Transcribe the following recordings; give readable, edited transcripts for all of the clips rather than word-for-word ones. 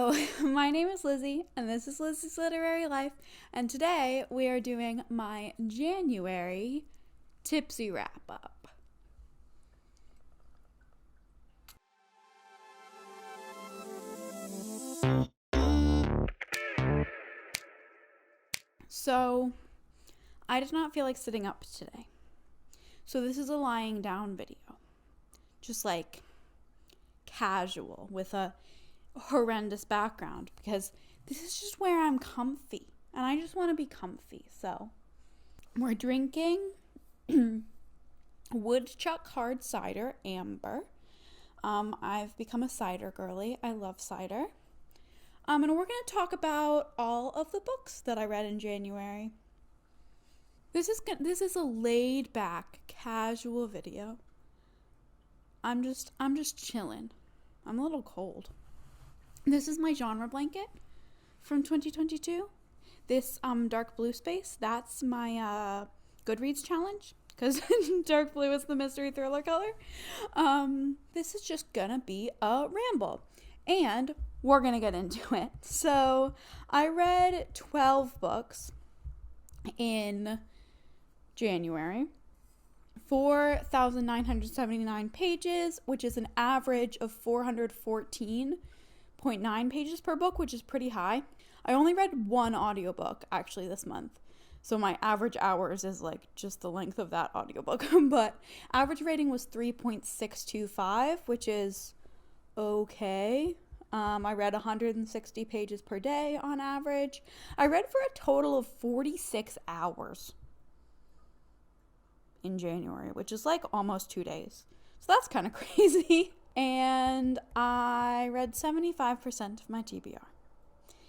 So, my name is Lizzie, and this is Lizzie's Literary Life, and today we are doing my January Tipsy Wrap Up. So, I did not feel like sitting up today. So, this is a lying down video. Just like casual with a horrendous background because this is just where I'm comfy and I just want to be comfy. So we're drinking Woodchuck hard cider amber. I've become a cider girly. I love cider. And we're going to talk about all of the books that I read in January. This is a laid back casual video. I'm just chilling. I'm a little cold. This is my genre blanket from 2022. This dark blue space, that's my Goodreads challenge because dark blue is the mystery thriller color. This is just gonna be a ramble and we're gonna get into it. So I read 12 books in January. 4,979 pages, which is an average of 414.9 pages per book, which is pretty high. I only read one audiobook actually this month. So my average hours is like just the length of that audiobook. But average rating was 3.625, which is okay. I read 160 pages per day on average. I read for a total of 46 hours in January, which is like almost 2 days. So that's kind of crazy. And I read 75% of my TBR,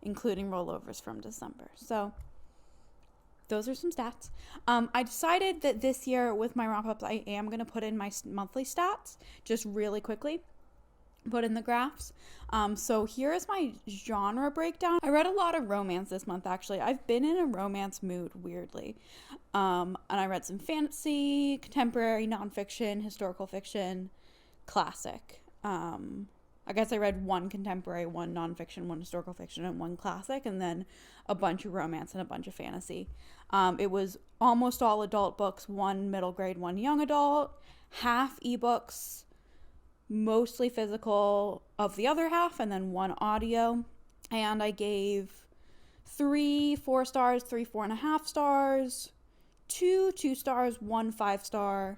including rollovers from December. So those are some stats. I decided that this year with my wrap-ups, I am going to put in my monthly stats just really quickly. Put in the graphs. So here is my genre breakdown. I read a lot of romance this month, actually. I've been in a romance mood, weirdly. And I read some fantasy, contemporary, nonfiction, historical fiction, classic. I guess I read one contemporary, one nonfiction, one historical fiction, and one classic, and then a bunch of romance and a bunch of fantasy. It was almost all adult books, one middle grade, one young adult, half ebooks, mostly physical of the other half, and then one audio. And I gave 3 4 stars, 3 4.5 stars, 2 2 stars, 1 5 star.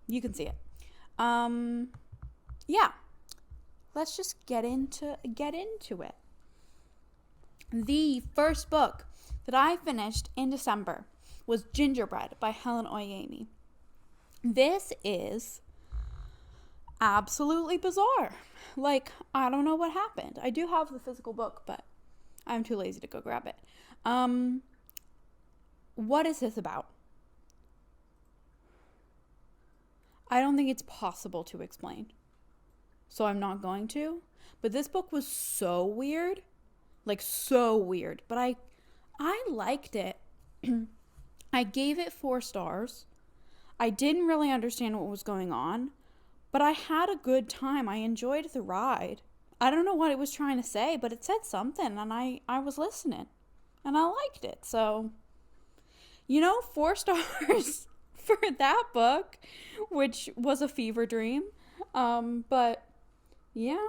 You can see it. Yeah. Let's just get into it. The first book that I finished in December was Gingerbread by Helen Oyemi. This is absolutely bizarre. Like, I don't know what happened. I do have the physical book, but I'm too lazy to go grab it. What is this about? I don't think it's possible to explain, so I'm not going to. But this book was so weird, like so weird. But I liked it. I gave it 4 stars. I didn't really understand what was going on, but I had a good time. I enjoyed the ride. I don't know what it was trying to say, but it said something, and I was listening, and I liked it. So, 4 stars for that book, which was a fever dream. But yeah.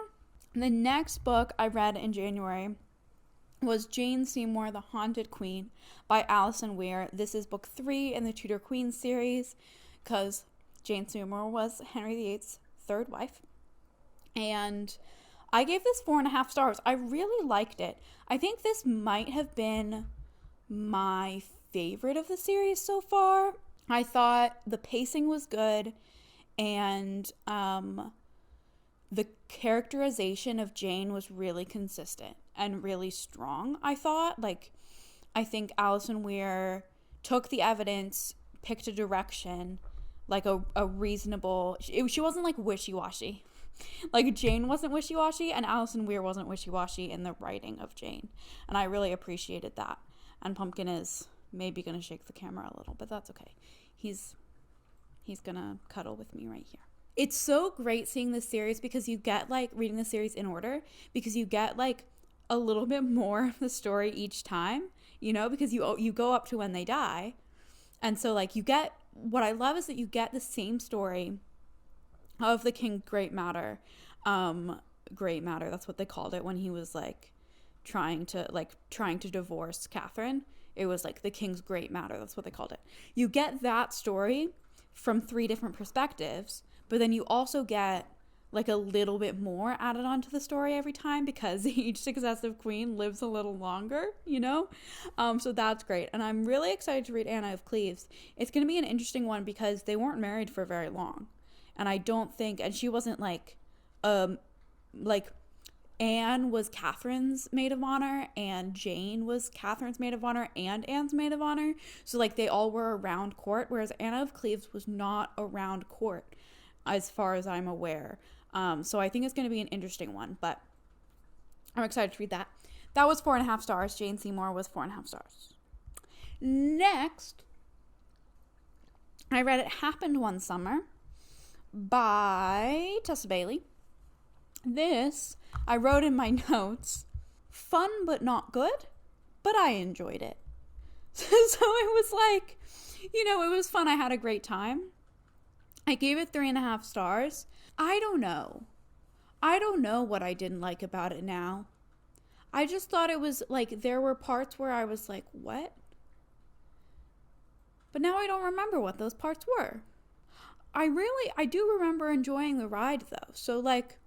The next book I read in January was Jane Seymour, The Haunted Queen by ALISON WEIR. This is book 3 in the Tudor Queen series, because Jane Seymour was Henry VIII's third wife. And I gave this 4.5 stars. I really liked it. I think this might have been my favorite of the series so far. I thought the pacing was good, and the characterization of Jane was really consistent and really strong, I thought. I think ALISON WEIR took the evidence, picked a direction, like a reasonable... She wasn't, wishy-washy. Jane wasn't wishy-washy, and ALISON WEIR wasn't wishy-washy in the writing of Jane. And I really appreciated that. And Pumpkin is maybe going to shake the camera a little, but that's okay. He's going to cuddle with me right here. It's so great seeing this series because you get like reading the series in order, because you get like a little bit more of the story each time, you know, because you go up to when they die. And so like you get, what I love is that you get the same story of the King Great Matter. Great Matter, that's what they called it when he was like trying to divorce Catherine. It was like the King's Great Matter, that's what they called it. You get that story from 3 different perspectives, but then you also get like a little bit more added onto the story every time because each successive queen lives a little longer, you know? So that's great. And I'm really excited to read Anna of Cleves. It's going to be an interesting one because they weren't married for very long. And I don't think, and she wasn't like Anne was Catherine's maid of honor, and Jane was Catherine's maid of honor and Anne's maid of honor. So like they all were around court, whereas Anna of Cleves was not around court as far as I'm aware. So I think it's going to be an interesting one, but I'm excited to read that. That was 4.5 stars. Jane Seymour was 4.5 stars. Next, I read It Happened One Summer by Tessa Bailey. This, I wrote in my notes, fun but not good, but I enjoyed it. So it was like, you know, it was fun. I had a great time. I gave it 3.5 stars. I don't know what I didn't like about it now. I just thought it was like, there were parts where I was like, what? But now I don't remember what those parts were. I do remember enjoying the ride though. So like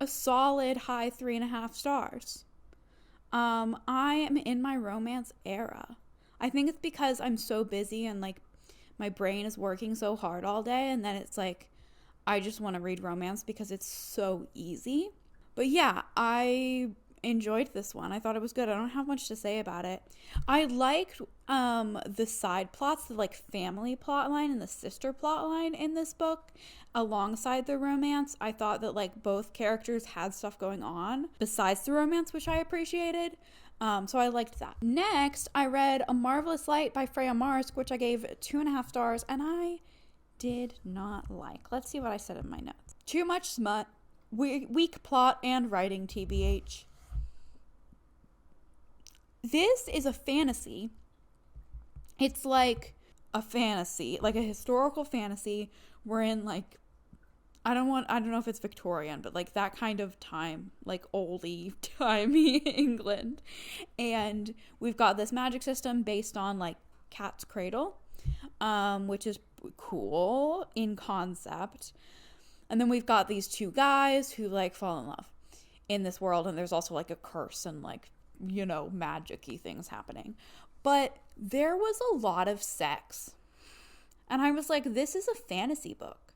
a solid high 3.5 stars. I am in my romance era. I think it's because I'm so busy and like my brain is working so hard all day, and then it's like I just want to read romance because it's so easy. But yeah, I enjoyed this one. I thought it was good. I don't have much to say about it. I liked the side plots, the like family plot line and the sister plot line in this book alongside the romance. I thought that like both characters had stuff going on besides the romance, which I appreciated. So I liked that. Next, I read A Marvelous Light by Freya Marske, which I gave 2.5 stars, and I did not like. Let's see what I said in my notes. Too much smut, weak plot and writing, TBH. This is a fantasy. It's like a fantasy, like a historical fantasy. We're in like, I don't know if it's Victorian, but like that kind of time, like oldie timey England. And we've got this magic system based on like Cat's Cradle, which is cool in concept. And then we've got these 2 guys who like fall in love in this world, and there's also like a curse and like, you know, magic-y things happening. But there was a lot of sex, and I was like, this is a fantasy book.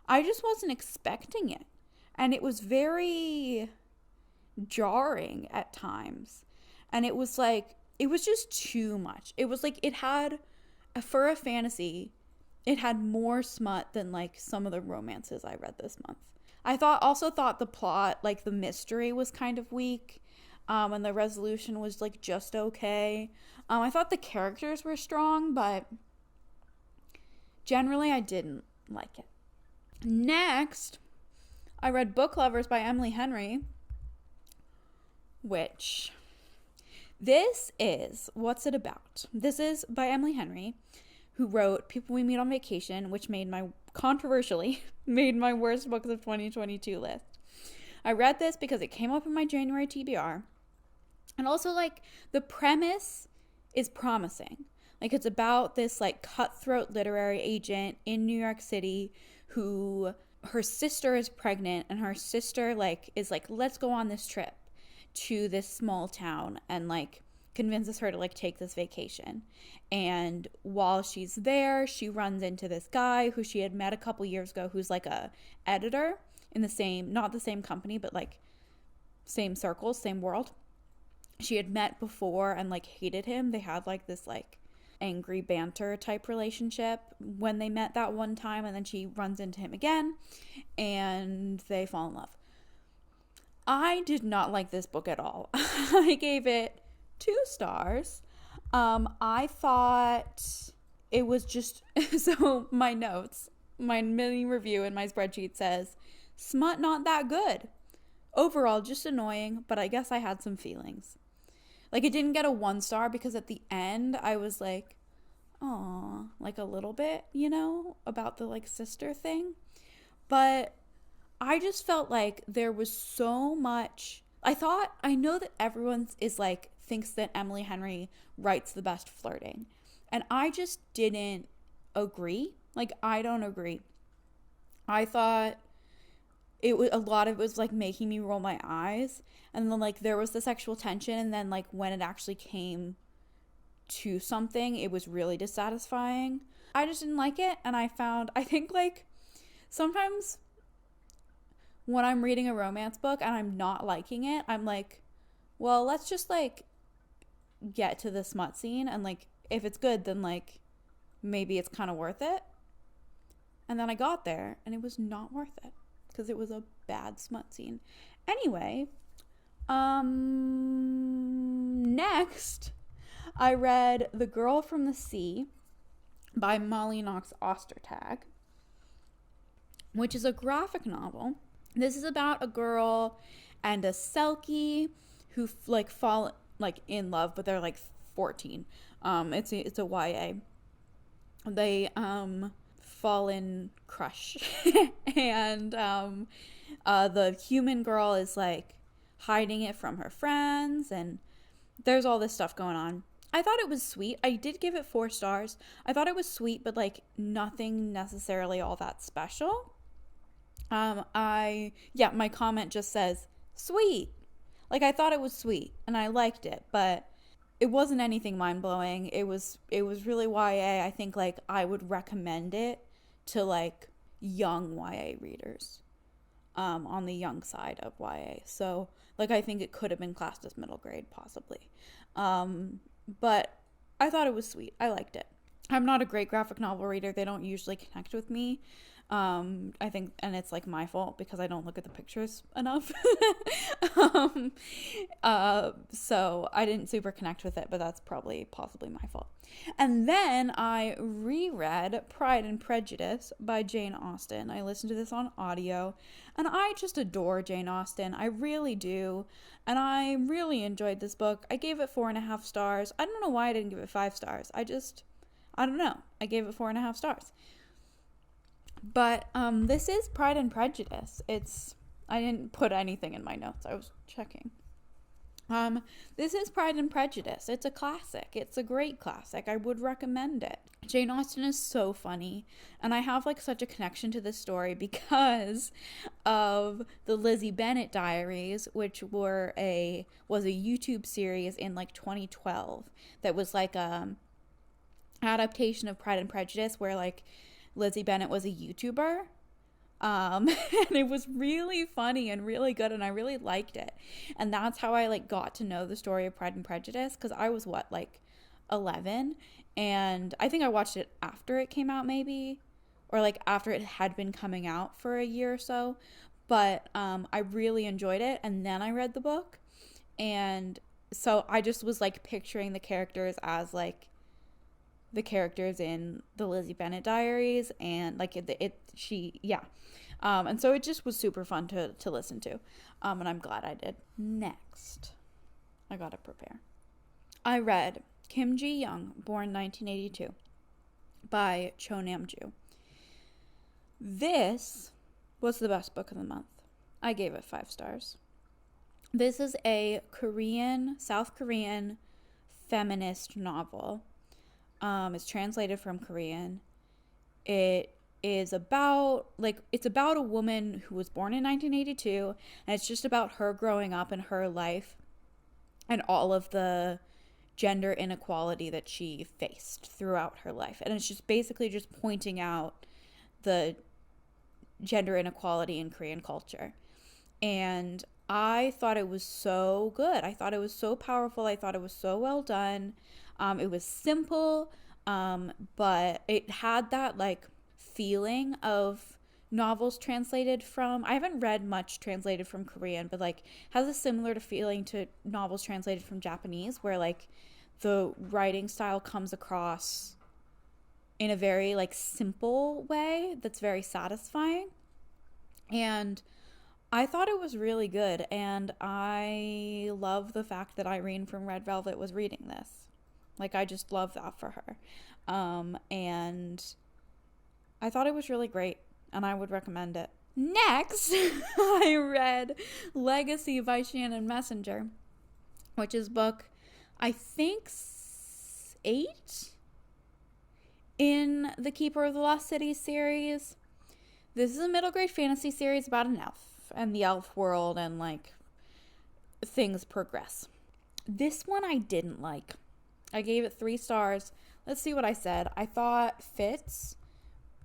I just wasn't expecting it, and it was very jarring at times. And it was like, it was just too much. It was like, it had, for a fantasy, it had more smut than like some of the romances I read this month. I also thought the plot, like the mystery was kind of weak, and the resolution was like just okay. I thought the characters were strong, but generally I didn't like it. Next, I read Book Lovers by Emily Henry, which this is, what's it about? This is by Emily Henry, who wrote People We Meet on Vacation, which controversially made my worst books of 2022 list. I read this because it came up in my January TBR. And also, like, the premise is promising. Like, it's about this, like, cutthroat literary agent in New York City who, her sister is pregnant, and her sister, like, is like, let's go on this trip to this small town, and, like, convinces her to, like, take this vacation. And while she's there, she runs into this guy who she had met a couple years ago, who's, like, a editor in the same, not the same company, but, like, same circles, same world. She had met before and like hated him. They had like this like angry banter type relationship when they met that one time, and then she runs into him again and they fall in love. I did not like this book at all. I gave it 2 stars. I thought it was just, so my notes, my mini review in my spreadsheet says, smut not that good. Overall, just annoying, but I guess I had some feelings. Like, it didn't get a 1 star because at the end I was like, aw, like a little bit, you know, about the like sister thing. But I just felt like there was so much. I know that everyone is like, thinks that Emily Henry writes the best flirting. And I just didn't agree. Like, I don't agree. I thought it was a lot of it was like making me roll my eyes, and then like there was the sexual tension, and then like when it actually came to something, it was really dissatisfying. I just didn't like it, and I think like sometimes when I'm reading a romance book and I'm not liking it, I'm like, well, let's just like get to the smut scene, and like if it's good, then like maybe it's kind of worth it. And then I got there and it was not worth it because it was a bad smut scene. Anyway, next I read The Girl from the Sea by Molly Knox Ostertag, which is a graphic novel. This is about a girl and a Selkie who like fall like in love, but they're like 14. It's a YA. They fall in crush, and the human girl is like hiding it from her friends, and there's all this stuff going on. I thought it was sweet. I did give it 4 stars. I thought it was sweet, but like nothing necessarily all that special. My comment just says sweet. Like, I thought it was sweet and I liked it, but it wasn't anything mind-blowing. It was really YA. I think like I would recommend it to like young YA readers, on the young side of YA. So like I think it could have been classed as middle grade possibly. But I thought it was sweet. I liked it. I'm not a great graphic novel reader. They don't usually connect with me. I think, and it's like my fault because I don't look at the pictures enough. So I didn't super connect with it, but that's possibly my fault. And then I reread Pride and Prejudice by Jane Austen. I listened to this on audio, and I just adore Jane Austen. I really do. And I really enjoyed this book. I gave it 4.5 stars. I don't know why I didn't give it 5 stars. I don't know. I gave it 4.5 stars. But this is Pride and Prejudice. I didn't put anything in my notes. I was checking. This is Pride and Prejudice. It's a classic. It's a great classic. I would recommend it. Jane Austen is so funny, and I have like such a connection to this story because of the Lizzie Bennet Diaries, which was a YouTube series in like 2012 that was like adaptation of Pride and Prejudice where like Lizzie Bennet was a YouTuber, and it was really funny and really good, and I really liked it. And that's how I like got to know the story of Pride and Prejudice, because I was like 11, and I think I watched it after it came out, maybe, or like after it had been coming out for a year or so. But I really enjoyed it, and then I read the book, and so I just was like picturing the characters as like the characters in the Lizzie Bennet Diaries, and like and so it just was super fun to listen to, and I'm glad I did. Next, I gotta prepare. I read Kim Ji-young, born 1982, by Cho Nam-ju. This was the best book of the month. I gave it 5 stars. This is a South Korean feminist novel. It's translated from Korean. It is about a woman who was born in 1982, and it's just about her growing up in her life and all of the gender inequality that she faced throughout her life. And it's just basically just pointing out the gender inequality in Korean culture. And I thought it was so good. I thought it was so powerful. I thought it was so well done. It was simple, but it had that like feeling of novels translated from, I haven't read much translated from Korean, but like has a similar feeling to novels translated from Japanese, where like the writing style comes across in a very like simple way that's very satisfying. And I thought it was really good, and I love the fact that Irene from Red Velvet was reading this. Like, I just love that for her. And I thought it was really great, and I would recommend it. Next, I read Legacy by Shannon Messenger, which is book, I think, 8 in the Keeper of the Lost City series. This is a middle grade fantasy series about an elf and the elf world, and like things progress. This one I didn't like. I gave it 3 stars. Let's see what I said. I thought Fitz,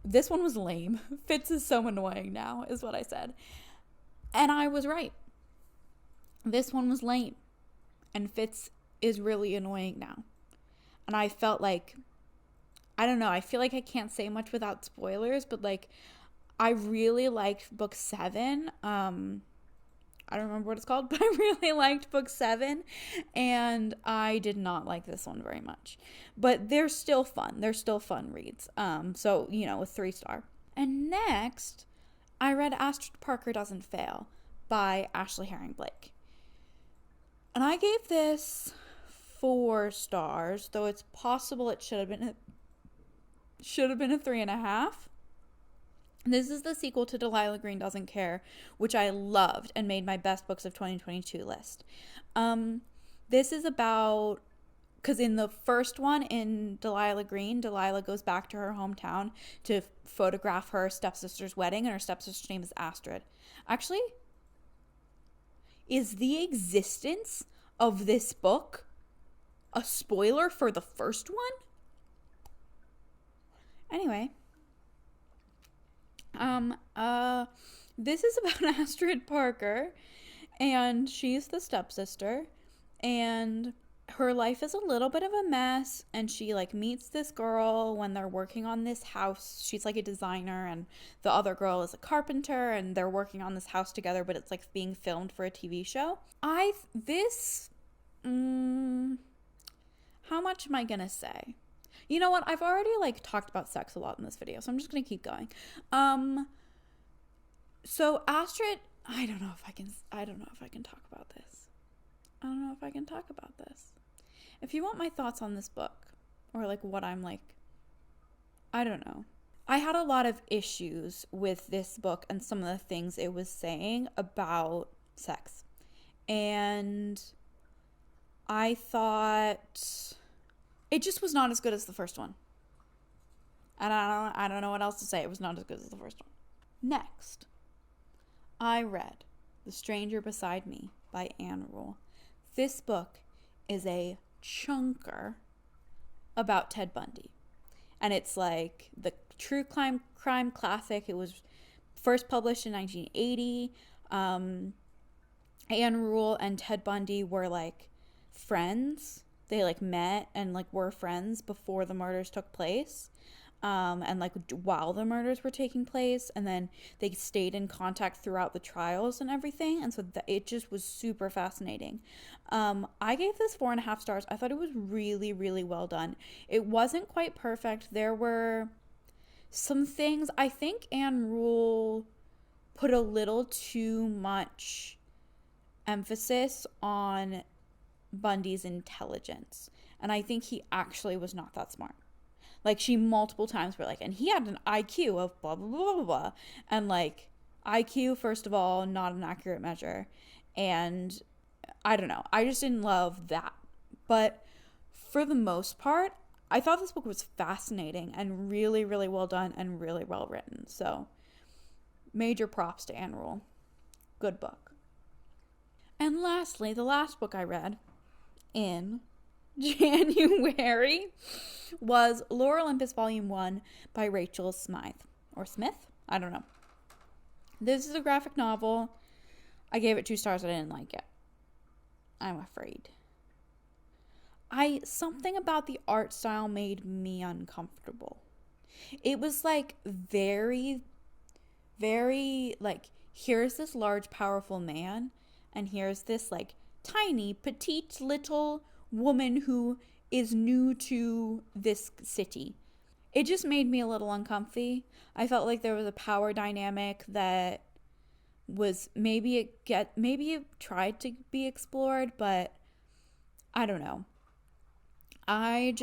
this one was lame. Fitz is so annoying now, is what I said. And I was right. This one was lame. And Fitz is really annoying now. And I felt like, I don't know, I feel like I can't say much without spoilers, but like, I really liked book 7. I don't remember what it's called, but I really liked book 7, and I did not like this one very much. But they're still fun. They're still fun reads. So, you know, a 3 star. And next, I read Astrid Parker Doesn't Fail by Ashley Herring Blake. And I gave this 4 stars, though it's possible it should have been a 3.5. This is the sequel to Delilah Green Doesn't Care, which I loved and made my best books of 2022 list. This is about, because in the first one, in Delilah Green, Delilah goes back to her hometown to photograph her stepsister's wedding, and her stepsister's name is Astrid. Actually, is the existence of this book a spoiler for the first one? Anyway. This is about Astrid Parker, and she's the stepsister, and her life is a little bit of a mess, and she like meets this girl when they're working on this house. She's like a designer, and the other girl is a carpenter, and they're working on this house together, but it's like being filmed for a TV show. How much am I gonna say? You know what? I've already like talked about sex a lot in this video, so I'm just going to keep going. So Astrid, I don't know if I can talk about this. If you want my thoughts on this book, or like what I'm like, I don't know. I had a lot of issues with this book and some of the things it was saying about sex. And I thought it just was not as good as the first one. And I don't know what else to say. It was not as good as the first one. Next, I read The Stranger Beside Me by Anne Rule. This book is a chunker about Ted Bundy. And it's like the true crime classic. It was first published in 1980. Anne Rule and Ted Bundy were like friends. They like met and like were friends before the murders took place. And like while the murders were taking place, and then they stayed in contact throughout the trials and everything, and so it just was super fascinating. I gave this 4.5 stars. I thought it was really, really well done. It wasn't quite perfect. There were some things, I think Anne Rule put a little too much emphasis on Bundy's intelligence, and I think he actually was not that smart. Like, she multiple times were like, and he had an IQ of blah, blah, blah, blah, blah. And, like, IQ, first of all, not an accurate measure. And I don't know. I just didn't love that. But for the most part, I thought this book was fascinating and really, really well done and really well written. So, major props to Anne Rule. Good book. And lastly, the last book I read in January was Lore Olympus Volume 1 by Rachel Smythe. Or Smith? I don't know. This is a graphic novel. I gave it 2 stars. I didn't like it. I'm afraid. Something about the art style made me uncomfortable. It was like very, very like, here's this large, powerful man, and here's this like tiny, petite, little woman who is new to this city. it just made me a little uncomfy. I felt like there was a power dynamic that was maybe it tried to be explored, but I don't know. I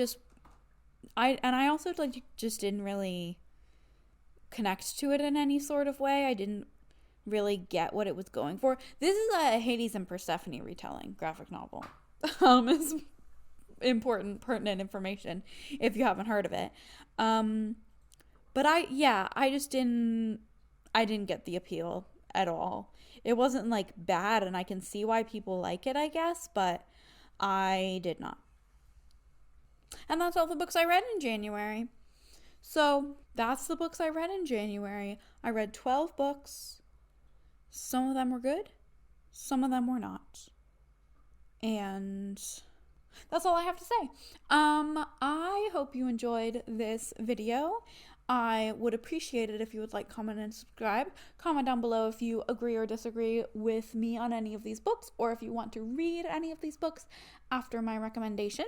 also like just didn't really connect to it in any sort of way. I didn't really get what it was going for. This is a Hades and Persephone retelling graphic novel. Is important, pertinent information if you haven't heard of it. But I just didn't get the appeal at all. It wasn't like bad, and I can see why people like it, I guess, but I did not. And that's all the books I read in January. So that's the books I read in January. I read 12 books. Some of them were good, some of them were not. And that's all I have to say. I hope you enjoyed this video. I would appreciate it if you would like, comment, and subscribe. Comment down below if you agree or disagree with me on any of these books, or if you want to read any of these books after my recommendation.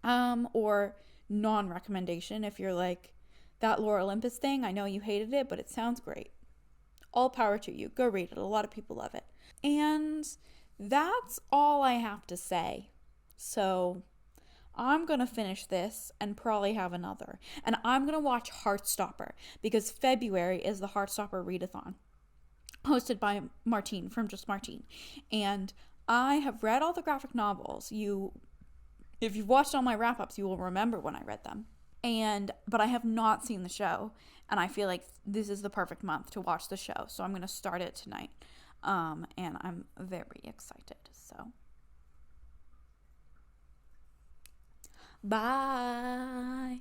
Or non-recommendation if you're like, that Lore Olympus thing, I know you hated it, but it sounds great. All power to you. Go read it. A lot of people love it. And that's all I have to say. So I'm going to finish this and probably have another. And I'm going to watch Heartstopper, because February is the Heartstopper readathon, hosted by Martine from Just Martine. And I have read all the graphic novels. If you've watched all my wrap-ups, you will remember when I read them. But I have not seen the show, and I feel like this is the perfect month to watch the show. So I'm going to start it tonight. And I'm very excited. So bye.